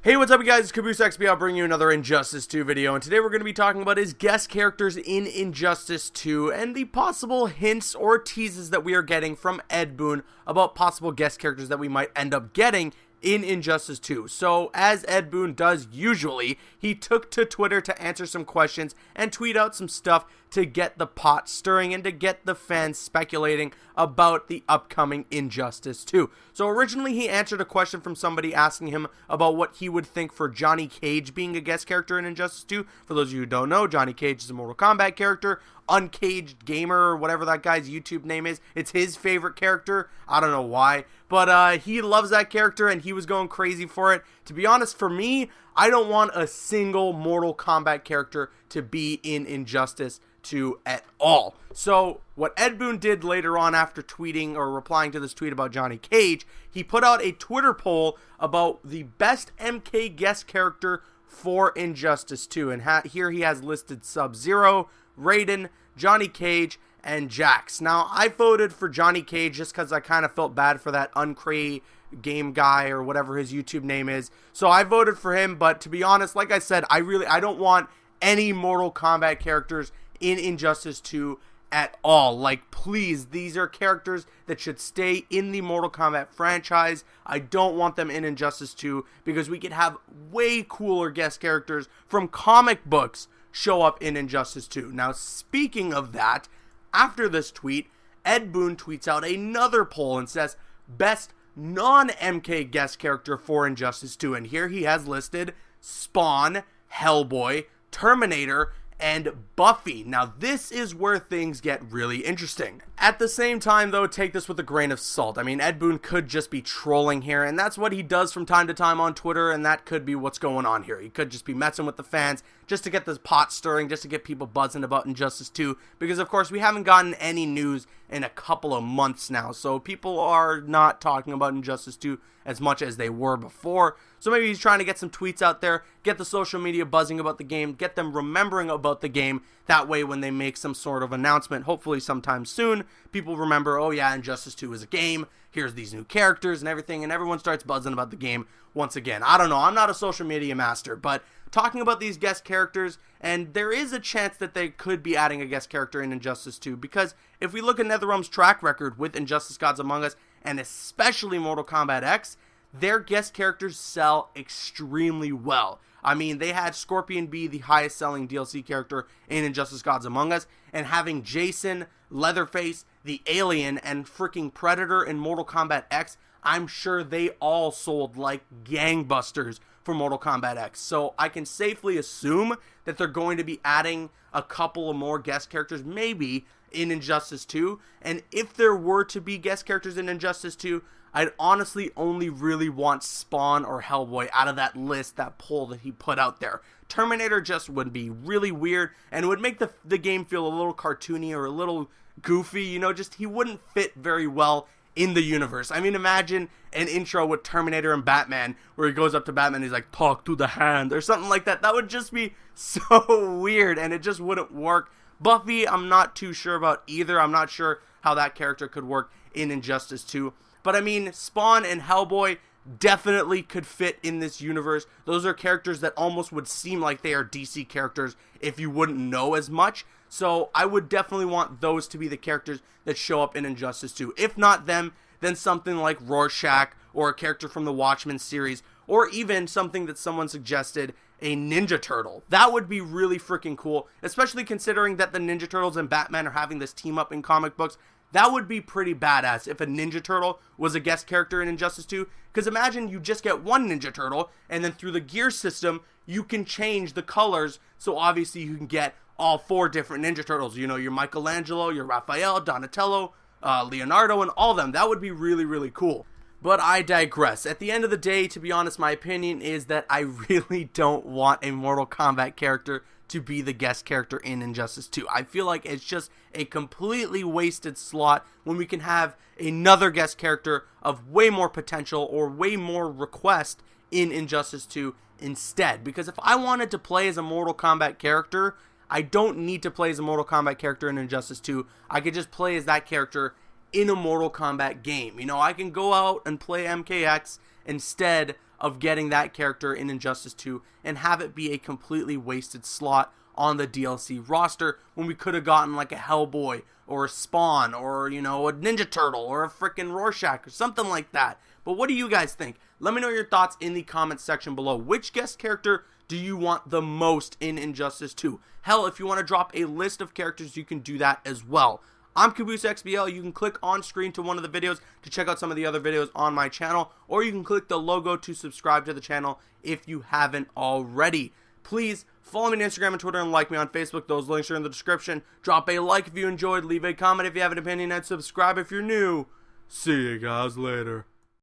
Hey, what's up, you guys? It's Caboose XP. I'll bring you another Injustice 2 video, and today we're going to be talking about his guest characters in Injustice 2 and the possible hints or teases that we are getting from Ed Boon about possible guest characters that we might end up getting in Injustice 2. So, as Ed Boon does usually, he took to Twitter to answer some questions and tweet out some stuff to get the pot stirring and to get the fans speculating about the upcoming Injustice 2. So originally he answered a question from somebody asking him about what he would think for Johnny Cage being a guest character in Injustice 2. For those of you who don't know, Johnny Cage is a Mortal Kombat character, Uncaged Gamer, or whatever that guy's YouTube name is. It's his favorite character. I don't know why, but he loves that character and he was going crazy for it. To be honest, for me, I don't want a single Mortal Kombat character to be in Injustice 2 at all. So what Ed Boon did later on after tweeting or replying to this tweet about Johnny Cage, he put out a Twitter poll about the best MK guest character for Injustice 2. And here he has listed Sub-Zero, Raiden, Johnny Cage, and Jax. Now, I voted for Johnny Cage just because I kind of felt bad for that Uncray game guy or whatever his YouTube name is. So I voted for him, but to be honest, like I said, I don't want any Mortal Kombat characters in Injustice 2 at all. Like, please, these are characters that should stay in the Mortal Kombat franchise. I don't want them in Injustice 2 because we could have way cooler guest characters from comic books show up in Injustice 2. Now, speaking of that, after this tweet, Ed Boon tweets out another poll and says, best non-MK guest character for Injustice 2. And here he has listed Spawn, Hellboy, Terminator, and Buffy. Now, this is where things get really interesting. At the same time, though, take this with a grain of salt. I mean, Ed Boon could just be trolling here, and that's what he does from time to time on Twitter, and that could be what's going on here. He could just be messing with the fans just to get this pot stirring, just to get people buzzing about Injustice 2, because, of course, we haven't gotten any news in a couple of months now, so people are not talking about Injustice 2 as much as they were before. So maybe he's trying to get some tweets out there, get the social media buzzing about the game, get them remembering about the game. That way, when they make some sort of announcement, hopefully sometime soon, people remember, oh yeah, Injustice 2 is a game, here's these new characters and everything, and everyone starts buzzing about the game once again. I don't know, I'm not a social media master, but talking about these guest characters, and there is a chance that they could be adding a guest character in Injustice 2, because if we look at NetherRealm's track record with Injustice Gods Among Us, and especially Mortal Kombat X, their guest characters sell extremely well. I mean, they had Scorpion be the highest selling DLC character in Injustice Gods Among Us, and having Jason, Leatherface, the Alien, and freaking Predator in Mortal Kombat X, I'm sure they all sold like gangbusters for Mortal Kombat X. So I can safely assume that they're going to be adding a couple of more guest characters, maybe, in Injustice 2. And if there were to be guest characters in Injustice 2, I'd honestly only really want Spawn or Hellboy out of that list, that poll that he put out there. Terminator just would be really weird, and it would make the game feel a little cartoony or a little goofy, you know, just he wouldn't fit very well in the universe. I mean, imagine an intro with Terminator and Batman, where he goes up to Batman and he's like, talk to the hand, or something like that. That would just be so weird, and it just wouldn't work. Buffy, I'm not too sure about either. I'm not sure how that character could work in Injustice 2. But I mean, Spawn and Hellboy definitely could fit in this universe. Those are characters that almost would seem like they are DC characters if you wouldn't know as much. So I would definitely want those to be the characters that show up in Injustice 2. If not them, then something like Rorschach or a character from the Watchmen series, or even something that someone suggested, a Ninja Turtle. That would be really freaking cool, especially considering that the Ninja Turtles and Batman are having this team up in comic books. That would be pretty badass if a Ninja Turtle was a guest character in Injustice 2, because imagine you just get one Ninja Turtle, and then through the gear system, you can change the colors, so obviously you can get all four different Ninja Turtles. You know, your Michelangelo, your Raphael, Donatello, Leonardo, and all of them. That would be really, really cool. But I digress. At the end of the day, to be honest, my opinion is that I really don't want a Mortal Kombat character to be the guest character in Injustice 2. I feel like it's just a completely wasted slot when we can have another guest character of way more potential or way more request in Injustice 2 instead. Because if I wanted to play as a Mortal Kombat character, I don't need to play as a Mortal Kombat character in Injustice 2. I could just play as that character in a Mortal Kombat game. You know, I can go out and play MKX instead of getting that character in Injustice 2 and have it be a completely wasted slot on the DLC roster when we could have gotten like a Hellboy or a Spawn or, you know, a Ninja Turtle or a freaking Rorschach or something like that. But what do you guys think? Let me know your thoughts in the comments section below. Which guest character do you want the most in Injustice 2? Hell, if you want to drop a list of characters, you can do that as well. I'm CaboosXBL. You can click on screen to one of the videos to check out some of the other videos on my channel, or you can click the logo to subscribe to the channel if you haven't already. Please follow me on Instagram and Twitter and like me on Facebook. Those links are in the description. Drop a like if you enjoyed, leave a comment if you have an opinion, and subscribe if you're new. See you guys later.